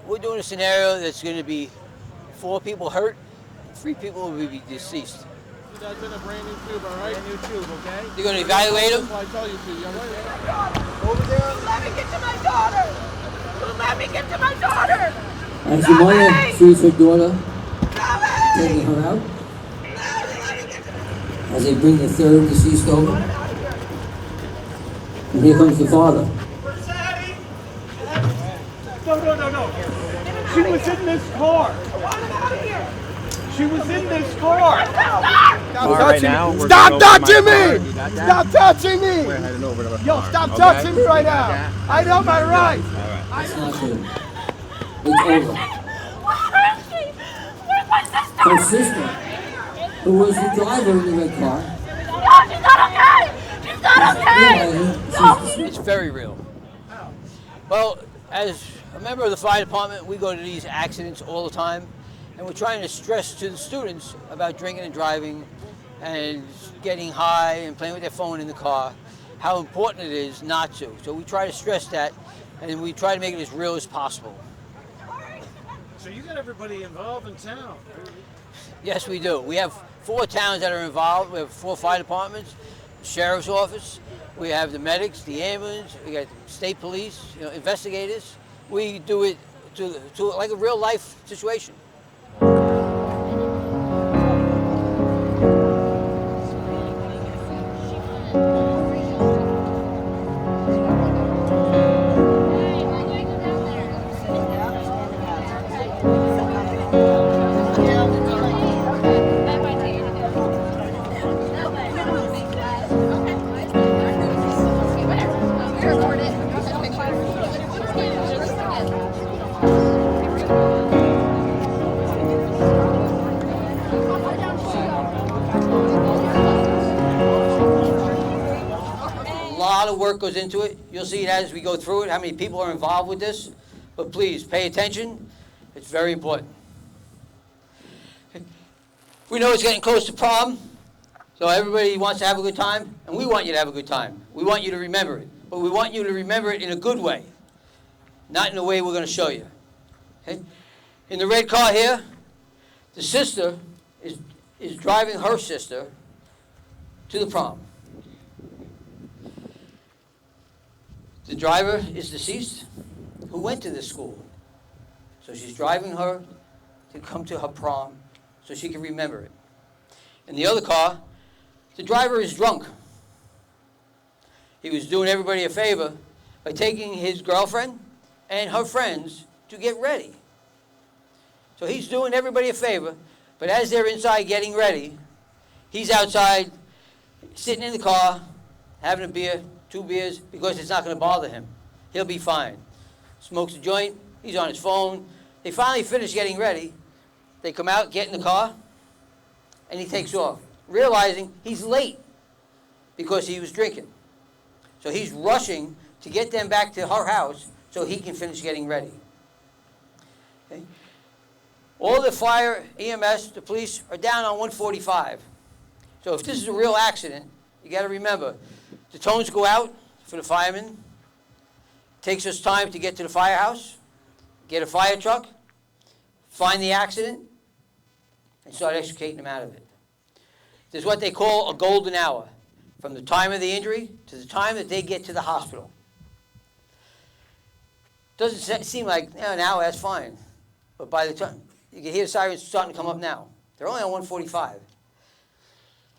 we're doing a scenario that's going to be 4 people hurt, 3 people will be deceased. That's in a brand new tube, all right? Brand new tube, okay? You're going to evaluate them? That's why I tell you to. You understand? Over there. Let me get to my daughter. Let me get to my daughter. As the mother sees her daughter taking her out, as they bring the third deceased over, and here comes the father. No. She was in this car. She was in this car. Stop touching me! Stop touching me! Yo, stop touching me right now! I know my rights! It's not good. It's over. Where is she? Where's my sister? Her sister, who was the driver in the red car, No, she's not okay! She's not okay! It's very real. Well, as a member of the fire department, we go to these accidents all the time, and we're trying to stress to the students about drinking and driving and getting high and playing with their phone in the car, how important it is not to. So we try to stress that, and we try to make it as real as possible. So you got everybody involved in town. Yes, we do. We have 4 towns that are involved. We have 4 fire departments, the sheriff's office. We have the medics, the ambulance. We got state police, investigators. We do it to like a real life situation. A lot of work goes into it. You'll see it as we go through it, how many people are involved with this. But please, pay attention. It's very important. We know it's getting close to prom, so everybody wants to have a good time, and we want you to have a good time. We want you to remember it, but we want you to remember it in a good way, not in the way we're going to show you. Okay? In the red car here, the sister is driving her sister to the prom. The driver is deceased, who went to this school. So she's driving her to come to her prom so she can remember it. In the other car, the driver is drunk. He was doing everybody a favor by taking his girlfriend and her friends to get ready. So he's doing everybody a favor, but as they're inside getting ready, he's outside, sitting in the car, having a beer, 2 beers, because it's not going to bother him. He'll be fine. Smokes a joint, he's on his phone. They finally finish getting ready. They come out, get in the car, and he takes off, realizing he's late because he was drinking. So he's rushing to get them back to her house so he can finish getting ready. Okay? All the fire, EMS, the police are down on 145. So if this is a real accident, you got to remember, the tones go out for the firemen. It takes us time to get to the firehouse, get a fire truck, find the accident, and start extricating them out of it. There's what they call a golden hour, from the time of the injury to the time that they get to the hospital. Doesn't seem like an hour, that's fine. But by the time, you can hear the sirens starting to come up now. They're only on 145.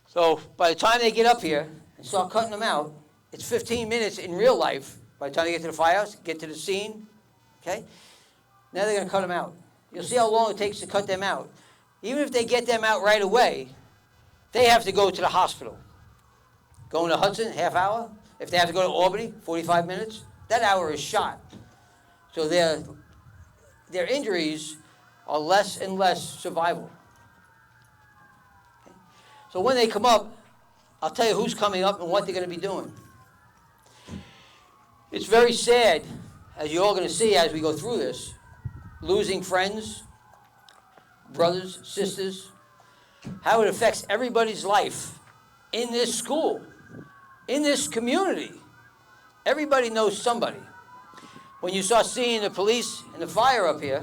So by the time they get up here and start cutting them out, it's 15 minutes in real life. By the time they get to the firehouse, get to the scene, okay? Now they're going to cut them out. You'll see how long it takes to cut them out. Even if they get them out right away, they have to go to the hospital. Going to Hudson, half hour. If they have to go to Albany, 45 minutes. That hour is shot. So their injuries are less and less survival. Okay? So when they come up, I'll tell you who's coming up and what they're going to be doing. It's very sad, as you're all going to see as we go through this, losing friends, brothers, sisters, how it affects everybody's life in this school, in this community. Everybody knows somebody. when you start seeing the police and the fire up here,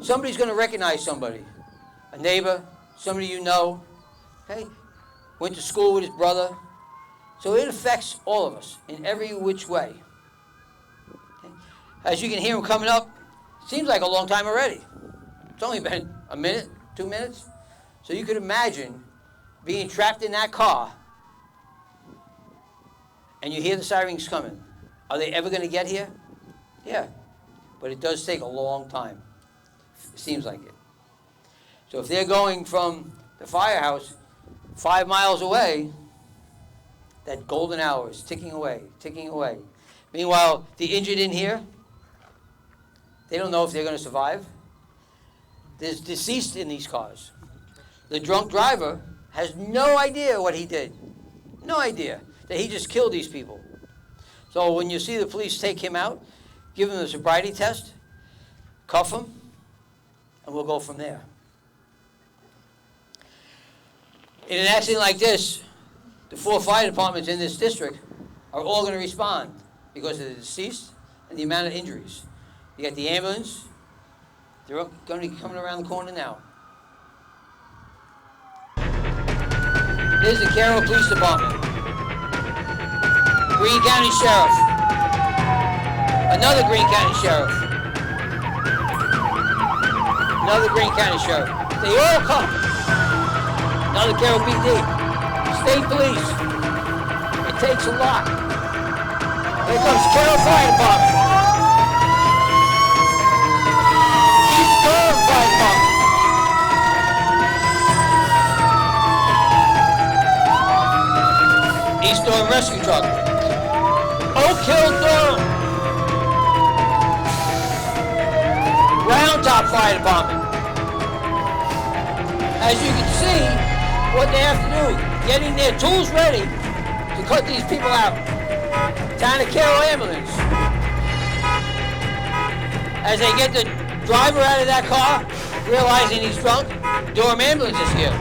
somebody's going to recognize somebody. A neighbor, somebody you know, okay? Went to school with his brother. So it affects all of us in every which way. Okay? As you can hear him coming up, seems like a long time already. It's only been a minute, 2 minutes. So you could imagine being trapped in that car and you hear the sirens coming. Are they ever going to get here? Yeah, but it does take a long time. It seems like it. So if they're going from the firehouse 5 miles away, that golden hour is ticking away, ticking away. Meanwhile, the injured in here, they don't know if they're going to survive. There's deceased in these cars. The drunk driver has no idea what he did. No idea that he just killed these people. So when you see the police take him out, give him a sobriety test, cuff him, and we'll go from there. In an accident like this, the 4 fire departments in this district are all going to respond because of the deceased and the amount of injuries. You got the ambulance. They're going to be coming around the corner now. Here's the Carroll Police Department. Greene County Sheriff. Another Greene County Sheriff. Another Greene County Sheriff. They all come. Another Carroll PD. State Police. It takes a lot. Here comes Carroll Fire Department. East Durham Fire Department. East Durham Rescue Truck. Oak Hill, Durham. Round Top Fire Department. As you can see, what they have to do, getting their tools ready to cut these people out. Town of Carroll Ambulance. As they get the driver out of that car, realizing he's drunk, Durham Ambulance is here.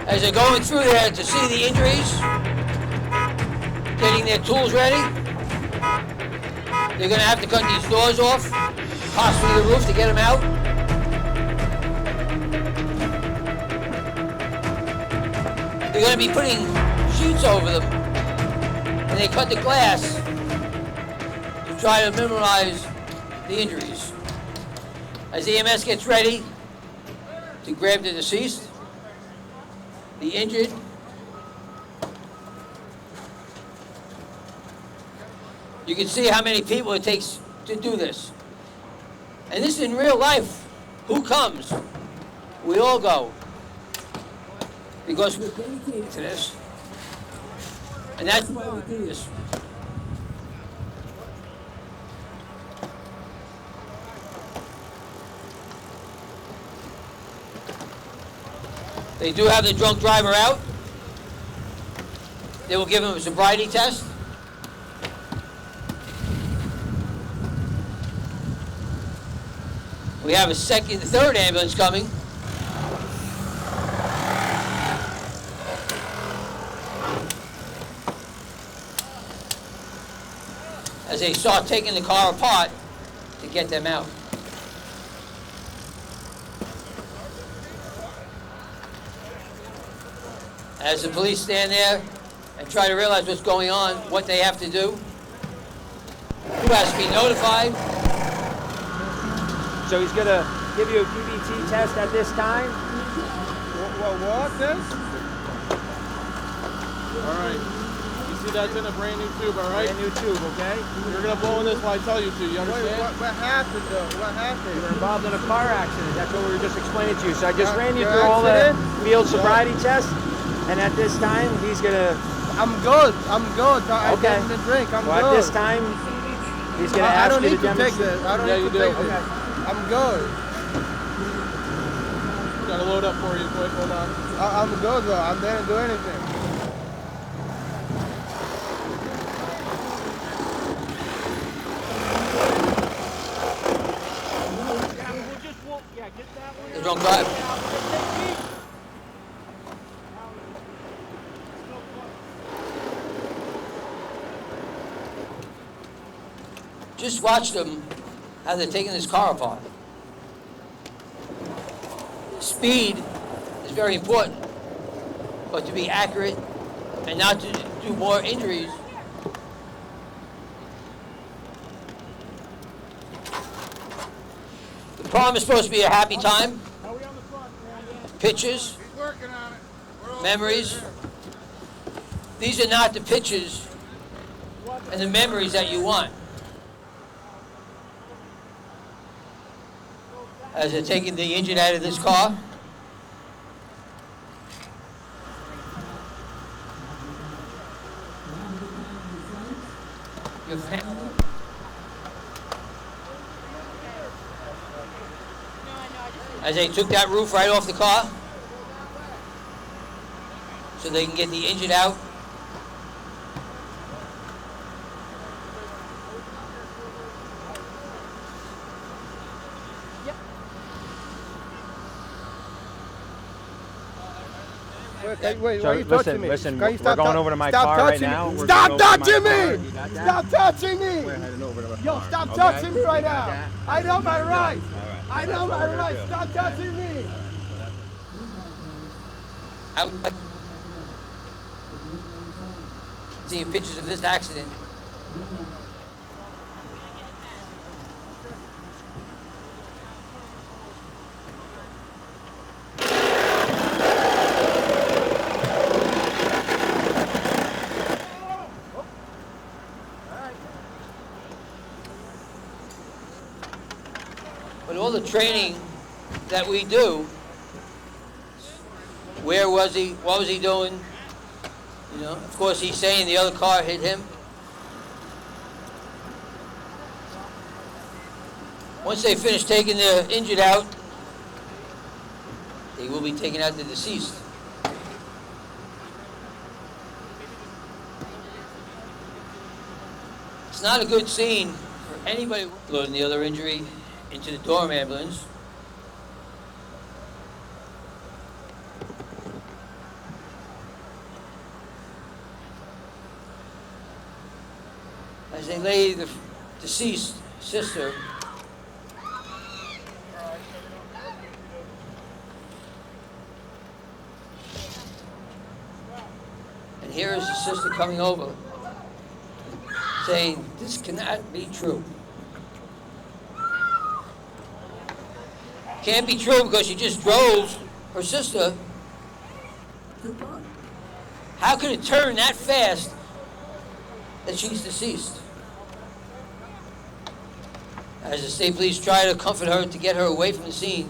As they're going through there to see the injuries, getting their tools ready, they're going to have to cut these doors off, possibly the roof to get them out. They're going to be putting sheets over them, and they cut the glass to try to minimize the injuries. As the EMS gets ready to grab the deceased, the injured, you can see how many people it takes to do this. And this is in real life. Who comes? We all go. Because we're dedicated to this. And that's why we do this. They do have the drunk driver out. They will give him a sobriety test. We have a third ambulance coming. As they start taking the car apart to get them out. As the police stand there and try to realize what's going on, what they have to do, who has to be notified. So he's going to give you a PBT test at this time. What? This? All right. You see that's in a brand new tube, all right? Brand new tube, okay? You're going to blow in this when I tell you to, you understand? Wait, what happened though? What happened? You were involved in a car accident. That's what we were just explaining to you. So I just ran you Your through all the accident? field sobriety tests. And at this time, he's going to... I'm good. I Okay. didn't drink. I'm Well, good. at this time, he's going to I ask don't you need to to take demonstrate. this. I don't Yeah, need you to do. take this. Okay. I'm good. Got to load up for you quick, hold on. I'm good though. I didn't do anything. The drunk driver. Just watch them, how they're taking this car apart. Speed is very important, but to be accurate and not to do more injuries. The prom is supposed to be a happy time. Pictures, memories. These are not the pictures and the memories that you want. As they're taking the injured out of this car. Your family. As they took that roof right off the car, so they can get the injured out. Wait, So why are you touching me? listen, Can you we're going over to my stop car right touching now. me. We're Stop going over to my touching car. me! You got that? Stop touching me! We're heading over to the Yo, car. stop Okay? touching me right You got now! that? I know my rights! I know my That's rights! what Stop touching me! I would like seeing pictures of this accident. But all the training that we do, where was he? What was he doing? You know, of course, he's saying the other car hit him. Once they finish taking the injured out, they will be taking out the deceased. It's not a good scene for anybody loading the other injury into the dorm ambulance. As they lay the deceased sister and here is the sister coming over saying, "This cannot be true." Can't be true because she just drove her sister. How could it turn that fast that she's deceased? As the state police try to comfort her to get her away from the scene,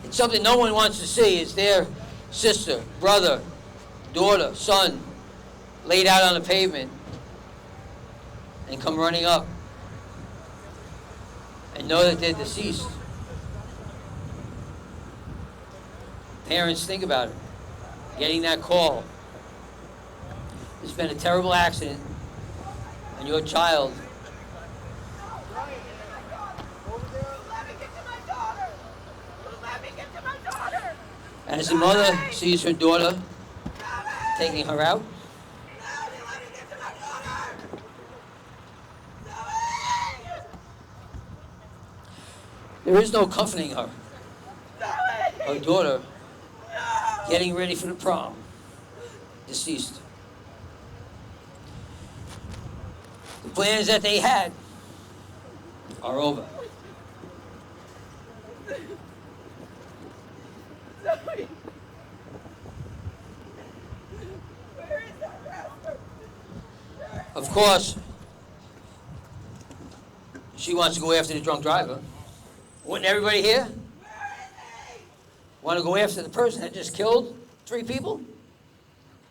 it's something no one wants to see. It's their sister, brother, daughter, son, laid out on the pavement and come running up and know that they're deceased. Parents, think about it. Getting that call. It's been a terrible accident, and your child. And as the mother sees her daughter taking her out, there is no comforting her. Her daughter getting ready for the prom, deceased. The plans that they had are over. Of course, she wants to go after the drunk driver. Wouldn't everybody here want to go after the person that just killed 3 people?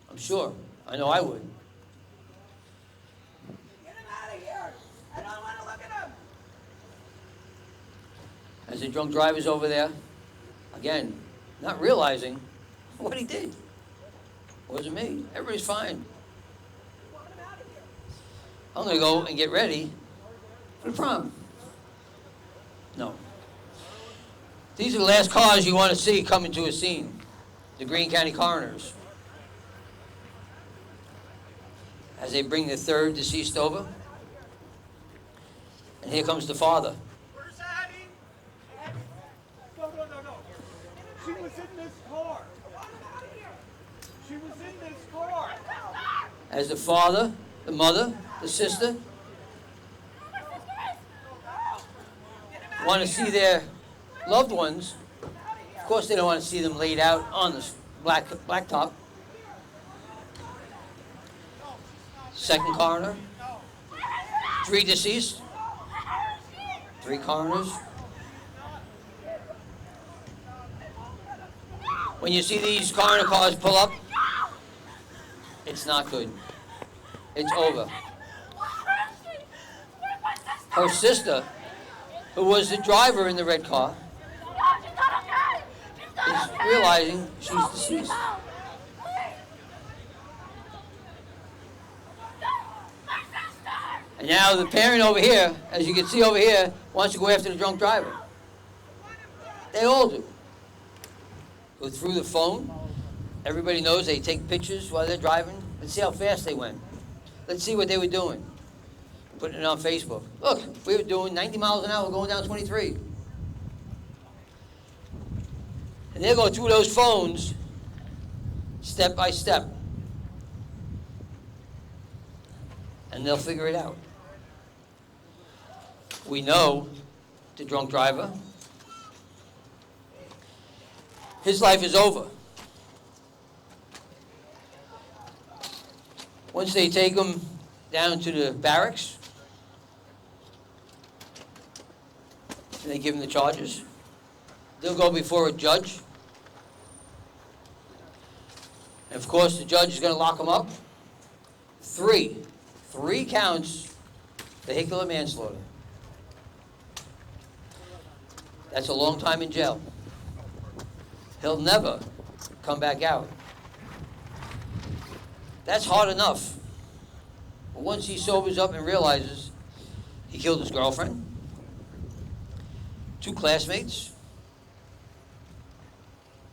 I'm sure. I know I would. Get him out of here! I don't want to look at him! As the drunk driver's over there, again, not realizing what he did. It wasn't me. Everybody's fine. I'm going to go and get ready for the prom. No. These are the last cars you want to see coming to a scene. The Greene County coroners. As they bring the 3rd deceased over. And here comes the father. Where's Addie? No. She was in this car. She was in this car. As the father, the mother, the sister want to see their loved ones. Of course, they don't want to see them laid out on the blacktop. Second coroner, 3 deceased, 3 coroners. When you see these coroner cars pull up, it's not good. It's over. Her sister, who was the driver in the red car, is realizing she's deceased. And now the parent over here, as you can see over here, wants to go after the drunk driver. They all do. Go through the phone. Everybody knows they take pictures while they're driving. Let's see how fast they went. Let's see what they were doing. Putting it on Facebook. Look, we were doing 90 miles an hour going down 23. And they'll go through those phones step by step. And they'll figure it out. We know the drunk driver. His life is over. Once they take him down to the barracks, and they give him the charges, they'll go before a judge. And of course, the judge is going to lock him up. 3 counts vehicular manslaughter. That's a long time in jail. He'll never come back out. That's hard enough. But once he sobers up and realizes he killed his girlfriend, 2 classmates,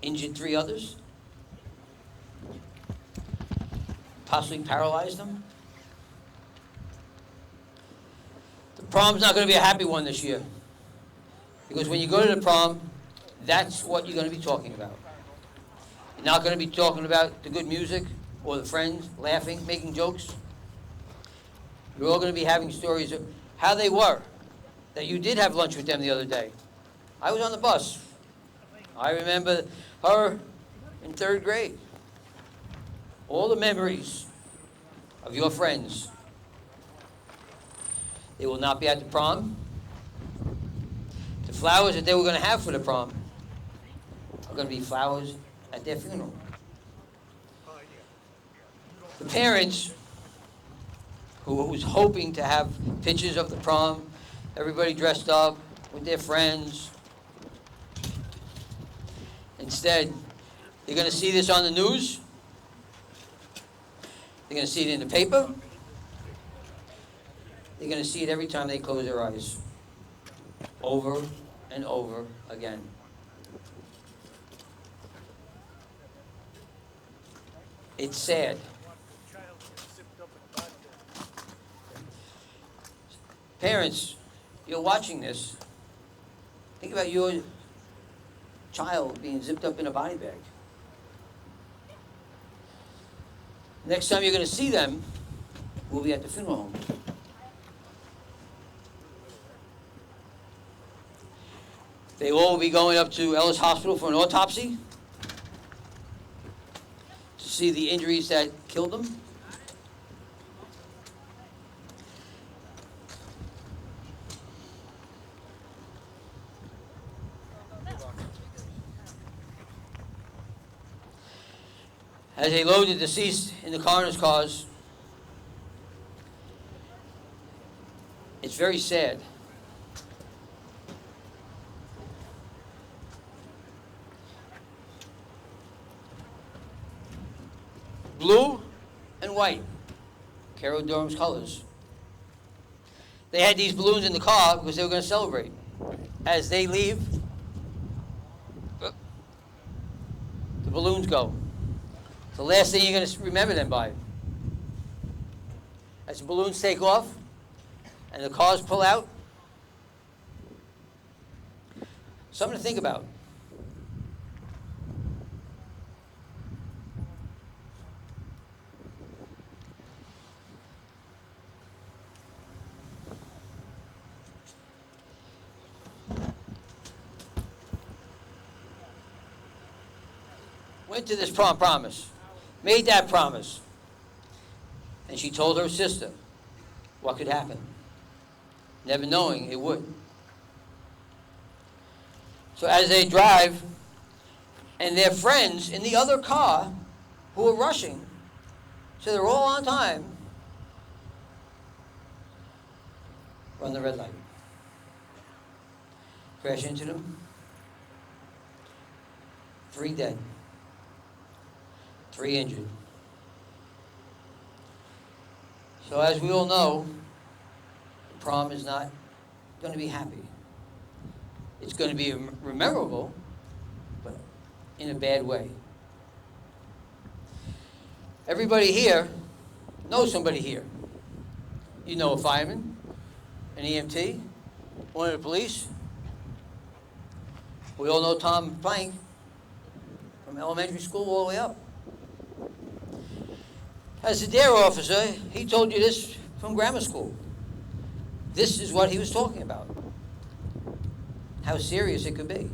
injured 3 others, possibly paralyzed them. The prom's not going to be a happy one this year. Because when you go to the prom, that's what you're going to be talking about. You're not going to be talking about the good music or the friends laughing, making jokes. You're all going to be having stories of how they were, that you did have lunch with them the other day. I was on the bus. I remember her in 3rd grade. All the memories of your friends. They will not be at the prom. The flowers that they were going to have for the prom are going to be flowers at their funeral. The parents who was hoping to have pictures of the prom, everybody dressed up with their friends. Instead, they're going to see this on the news. They're going to see it in the paper. They're going to see it every time they close their eyes. Over and over again. It's sad. Parents, you're watching this. Think about your child being zipped up in a body bag. Next time you're going to see them, we'll be at the funeral home. They all will be going up to Ellis Hospital for an autopsy to see the injuries that killed them. As they load the deceased in the coroner's cars, it's very sad. Blue and white, Carol Durham's colors. They had these balloons in the car because they were going to celebrate. As they leave, the balloons go. The last thing you're going to remember them by. As the balloons take off and the cars pull out, Something to think about. Went to this prom promise, made that promise, and she told her sister what could happen, never knowing it would. So as they drive, and their friends in the other car who are rushing, so they're all on time, run the red light. Crash into them. 3 dead. 3 injured. So as we all know, prom is not going to be happy. It's going to be memorable, but in a bad way. Everybody here knows somebody here. You know a fireman, an EMT, one of the police. We all know Tom Plank from elementary school all the way up. As a DARE officer, he told you this from grammar school. This is what he was talking about. How serious it could be.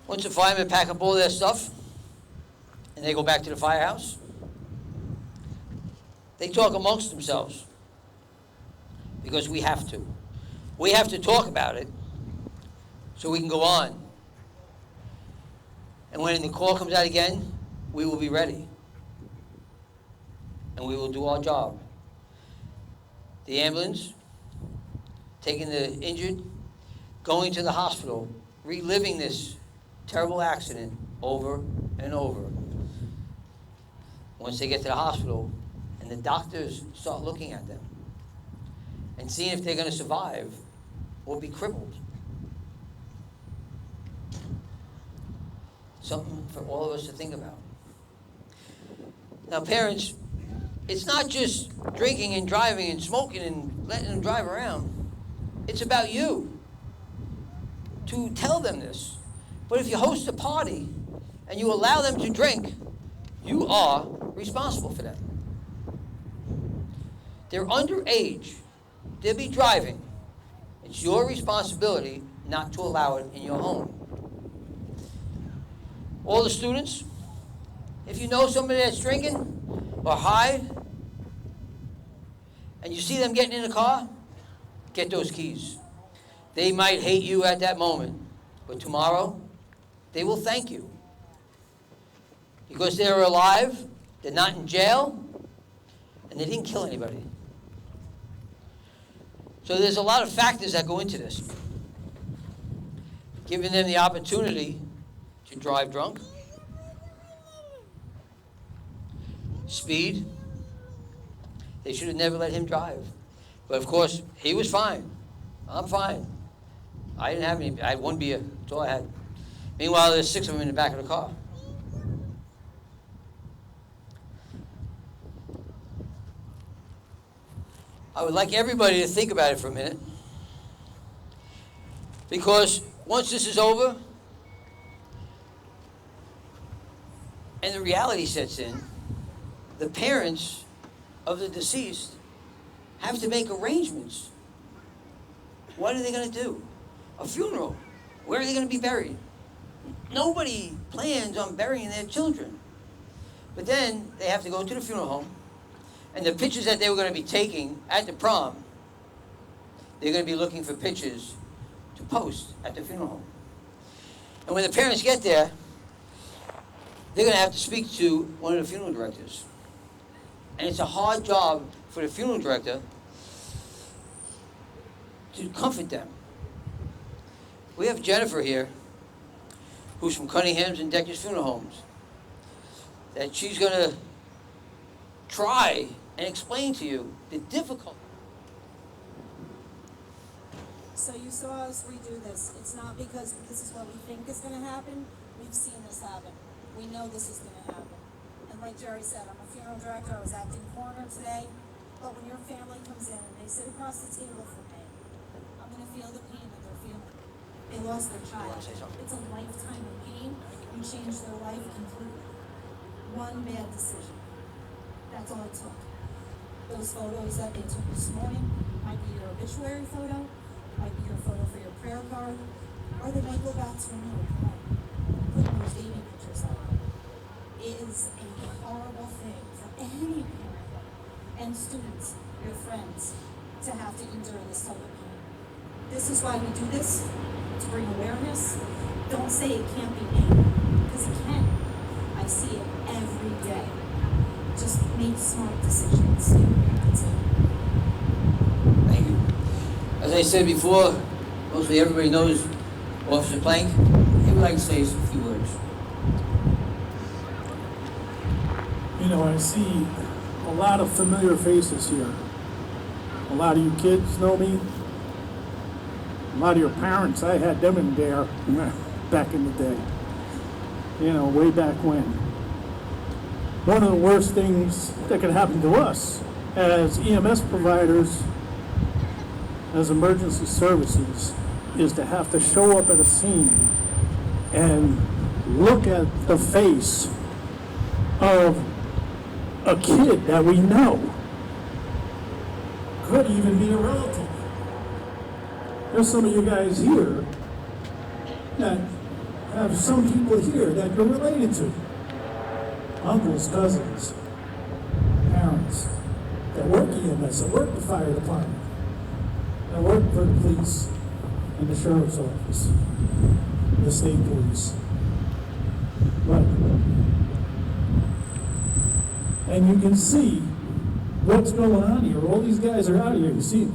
Once the firemen pack up all their stuff and they go back to the firehouse, they talk amongst themselves because we have to. We have to talk about it so we can go on. And when the call comes out again, we will be ready. And we will do our job. The ambulance, taking the injured, going to the hospital, reliving this terrible accident over and over. Once they get to the hospital, and the doctors start looking at them and seeing if they're going to survive or be crippled. Something for all of us to think about. Now, parents, it's not just drinking and driving and smoking and letting them drive around. It's about you to tell them this. But if you host a party and you allow them to drink, you are responsible for them. They're underage. They'll be driving. It's your responsibility not to allow it in your home. All the students, if you know somebody that's drinking or high, and you see them getting in a car, get those keys. They might hate you at that moment, but tomorrow, they will thank you. Because they're alive, they're not in jail, and they didn't kill anybody. So there's a lot of factors that go into this. Giving them the opportunity to drive drunk, speed. They should have never let him drive. But of course, he was fine. I'm fine. I didn't have any, I had 1 beer, that's all I had. Meanwhile, there's 6 of them in the back of the car. I would like everybody to think about it for a minute. Because once this is over, and the reality sets in, the parents of the deceased have to make arrangements. What are they going to do? A funeral. Where are they going to be buried? Nobody plans on burying their children. But then they have to go to the funeral home, and the pictures that they were going to be taking at the prom, they're going to be looking for pictures to post at the funeral home. And when the parents get there, they're going to have to speak to one of the funeral directors. And it's a hard job for the funeral director to comfort them. We have Jennifer here, who's from Cunningham's and Decker's Funeral Homes, that she's going to try and explain to you the difficulty. So you saw us redo this. It's not because this is what we think is going to happen. We've seen this happen. We know this is going to happen. And like Jerry said, I'm a funeral director. I was acting coroner today. But when your family comes in and they sit across the table from me, I'm going to feel the pain that they're feeling. They lost their child. say something? It's a lifetime of pain. You change their life completely. One bad decision. That's all it took. Those photos that they took this morning might be your obituary photo, might be your photo for your prayer card, or they might go back to another home, putting those baby pictures up. It is a horrible thing for any parent and students, your friends, to have to endure this type of pain. This is why we do this, to bring awareness. Don't say it can't be me, because it can. I see it every day. Just make smart decisions. That's it. Thank you. As I said before, mostly everybody knows Officer Plank. He would like to say a few words. You know, I see a lot of familiar faces here. A lot of you kids know me. A lot of your parents, I had them in there back in the day. You know, way back when. One of the worst things that could happen to us as EMS providers, as emergency services, is to have to show up at a scene and look at the face of a kid that we know. Could even be a relative. There's some of you guys here that have some people here that you're related to. Uncles, cousins, parents that work EMS, that work the fire department, that work for the police and the sheriff's office, the state police. But, and you can see what's going on here. All these guys are out here. You see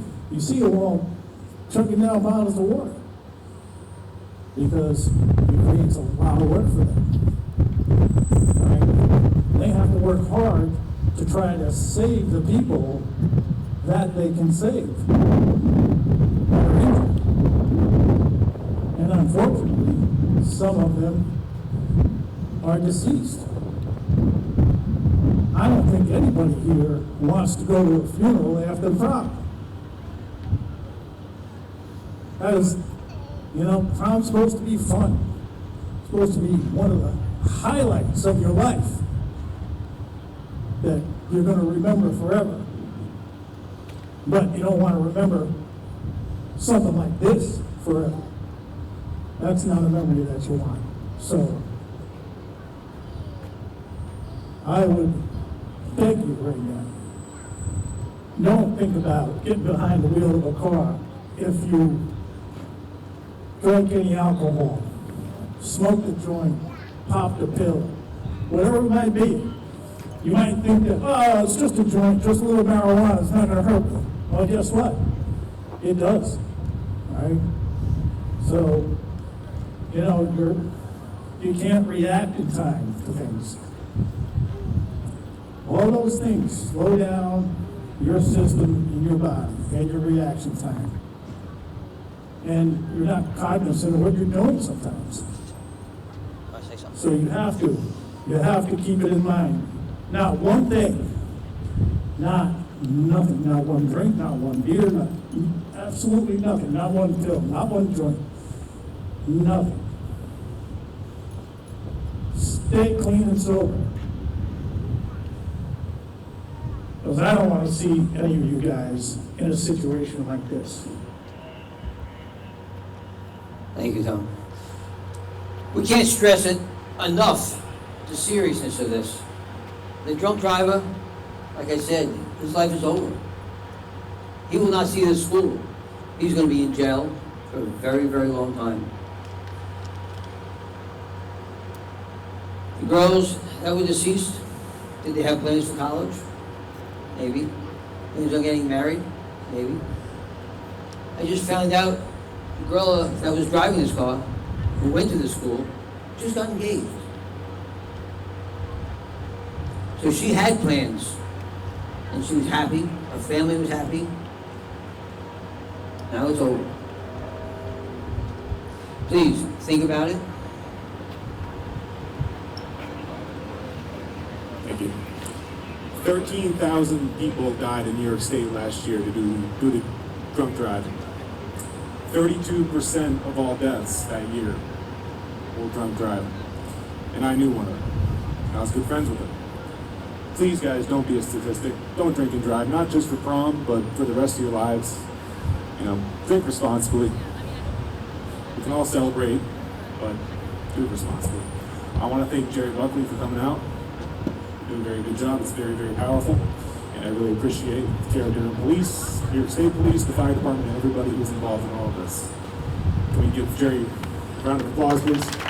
them all chucking down bottles of water because it creates a lot of work for them. They have to work hard to try to save the people that they can save that are injured. And unfortunately, some of them are deceased. I don't think anybody here wants to go to a funeral after prom. That is, you know, prom's supposed to be fun. It's supposed to be one of the highlights of your life that you're going to remember forever. But you don't want to remember something like this forever. That's not a memory that you want. So, I would beg you right now, don't think about getting behind the wheel of a car if you drank any alcohol, smoked a joint, popped a pill, whatever it might be. You might think that, oh, it's just a joint, just a little marijuana, it's not going to hurt me. Well, guess what? It does, right? So, you know, you can't react in time to things. All those things slow down your system in your body and your reaction time. And you're not cognizant of what you're doing sometimes. Want to say something? So you have to keep it in mind. Not one thing, not nothing, not one drink, not one beer, absolutely nothing, not one pill, not one joint, nothing. Stay clean and sober. Because I don't want to see any of you guys in a situation like this. Thank you, Tom. We can't stress it enough, the seriousness of this. The drunk driver, like I said, his life is over. He will not see this school. He's going to be in jail for a very, very long time. The girls that were deceased, did they have plans for college? Maybe. Plans on getting married? Maybe. I just found out the girl that was driving this car, who went to the school, just got engaged. So she had plans, and she was happy, her family was happy. Now it's over. Please, think about it. Thank you. 13,000 people died in New York State last year due to drunk driving. 32% of all deaths that year were drunk driving. And I knew one of them. I was good friends with him. Please, guys, don't be a statistic. Don't drink and drive, not just for prom, but for the rest of your lives. You know, drink responsibly. We can all celebrate, but do it responsibly. I want to thank Jerry Buckley for coming out. Doing a very good job. It's very, very powerful. And I really appreciate the care of Durham Police, New York State Police, the fire department, and everybody who's involved in all of this. Can we give Jerry a round of applause, please?